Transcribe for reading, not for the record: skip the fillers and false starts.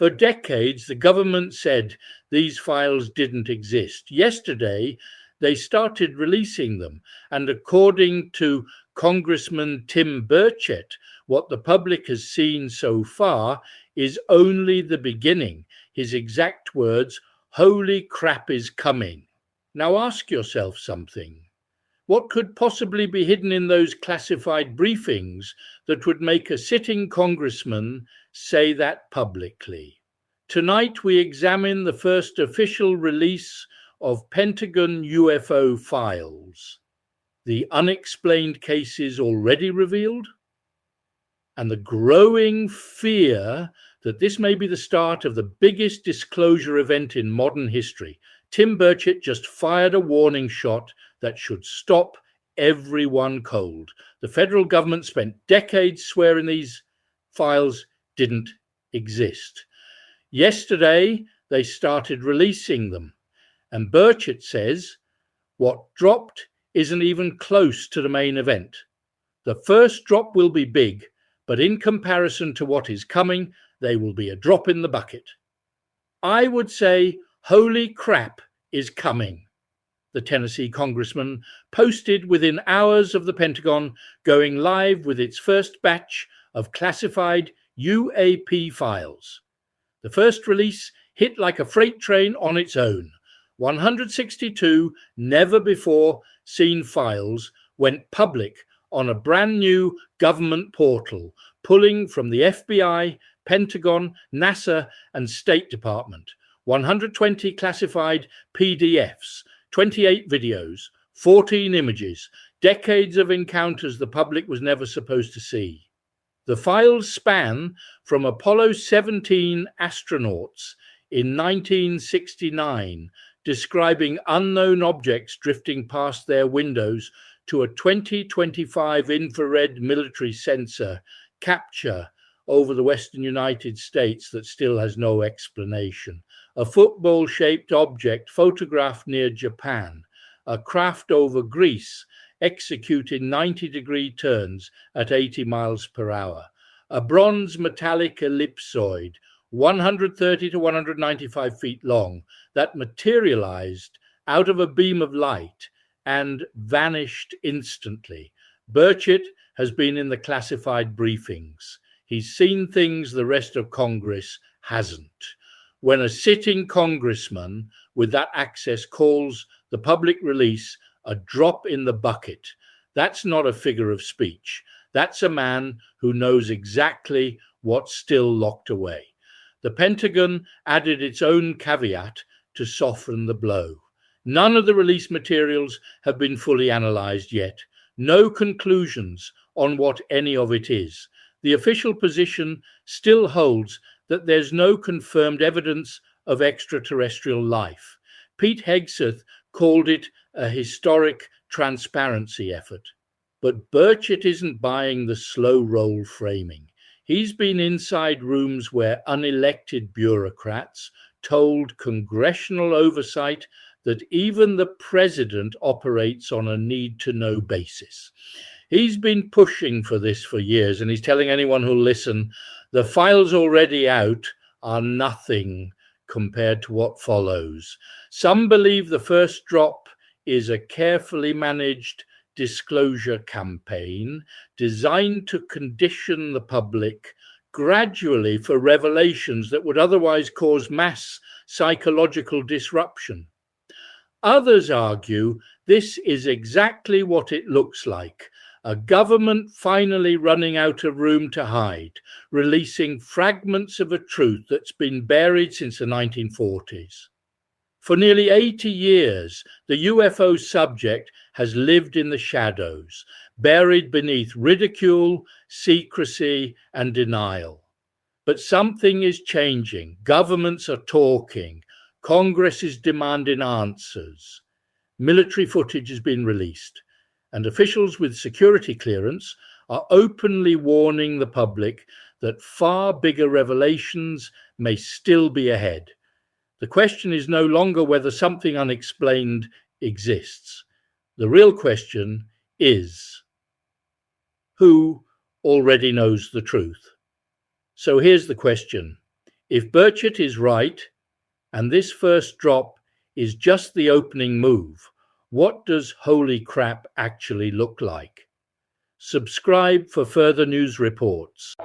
For decades, the government said these files didn't exist. Yesterday, they started releasing them, and according to Congressman Tim Burchett, what the public has seen so far is only the beginning. His exact words, "Holy crap is coming." Now ask yourself something. What could possibly be hidden in those classified briefings that would make a sitting congressman say that publicly? Tonight we examine the first official release of Pentagon UFO files, the unexplained cases already revealed, and the growing fear that this may be the start of the biggest disclosure event in modern history. Tim Burchett just fired a warning shot that should stop everyone cold. The federal government spent decades swearing these files didn't exist. Yesterday, they started releasing them. And Burchett says, what dropped isn't even close to the main event. The first drop will be big, but in comparison to what is coming, they will be a drop in the bucket. I would say, holy crap is coming, the Tennessee congressman posted within hours of the Pentagon going live with its first batch of classified UAP files. The first release hit like a freight train on its own. 162 never-before-seen files went public on a brand new government portal, pulling from the FBI, Pentagon, NASA, and State Department. 120 classified PDFs, 28 videos, 14 images, decades of encounters the public was never supposed to see. The files span from Apollo 17 astronauts in 1969, describing unknown objects drifting past their windows, to a 2025 infrared military sensor capture over the western United States that still has no explanation. A football-shaped object photographed near Japan, a craft over Greece executing 90-degree turns at 80 miles per hour, a bronze metallic ellipsoid 130 to 195 feet long that materialized out of a beam of light and vanished instantly. Burchett has been in the classified briefings. He's seen things the rest of Congress hasn't. When a sitting congressman with that access calls the public release a drop in the bucket, that's not a figure of speech. That's a man who knows exactly what's still locked away. The Pentagon added its own caveat to soften the blow. None of the release materials have been fully analyzed yet. No conclusions on what any of it is. The official position still holds that there's no confirmed evidence of extraterrestrial life. Pete Hegseth called it a historic transparency effort. But Burchett isn't buying the slow roll framing. He's been inside rooms where unelected bureaucrats told congressional oversight that even the president operates on a need-to-know basis. He's been pushing for this for years, and he's telling anyone who'll listen, the files already out are nothing compared to what follows. Some believe the first drop is a carefully managed disclosure campaign designed to condition the public gradually for revelations that would otherwise cause mass psychological disruption. Others argue this is exactly what it looks like, a government finally running out of room to hide, releasing fragments of a truth that's been buried since the 1940s. For nearly 80 years, the UFO subject has lived in the shadows, buried beneath ridicule, secrecy, and denial. But something is changing. Governments are talking. Congress is demanding answers. Military footage has been released, and officials with security clearance are openly warning the public that far bigger revelations may still be ahead. The question is no longer whether something unexplained exists. The real question is, who already knows the truth? So here's the question. If Burchett is right, and this first drop is just the opening move, what does holy crap actually look like? Subscribe for further news reports.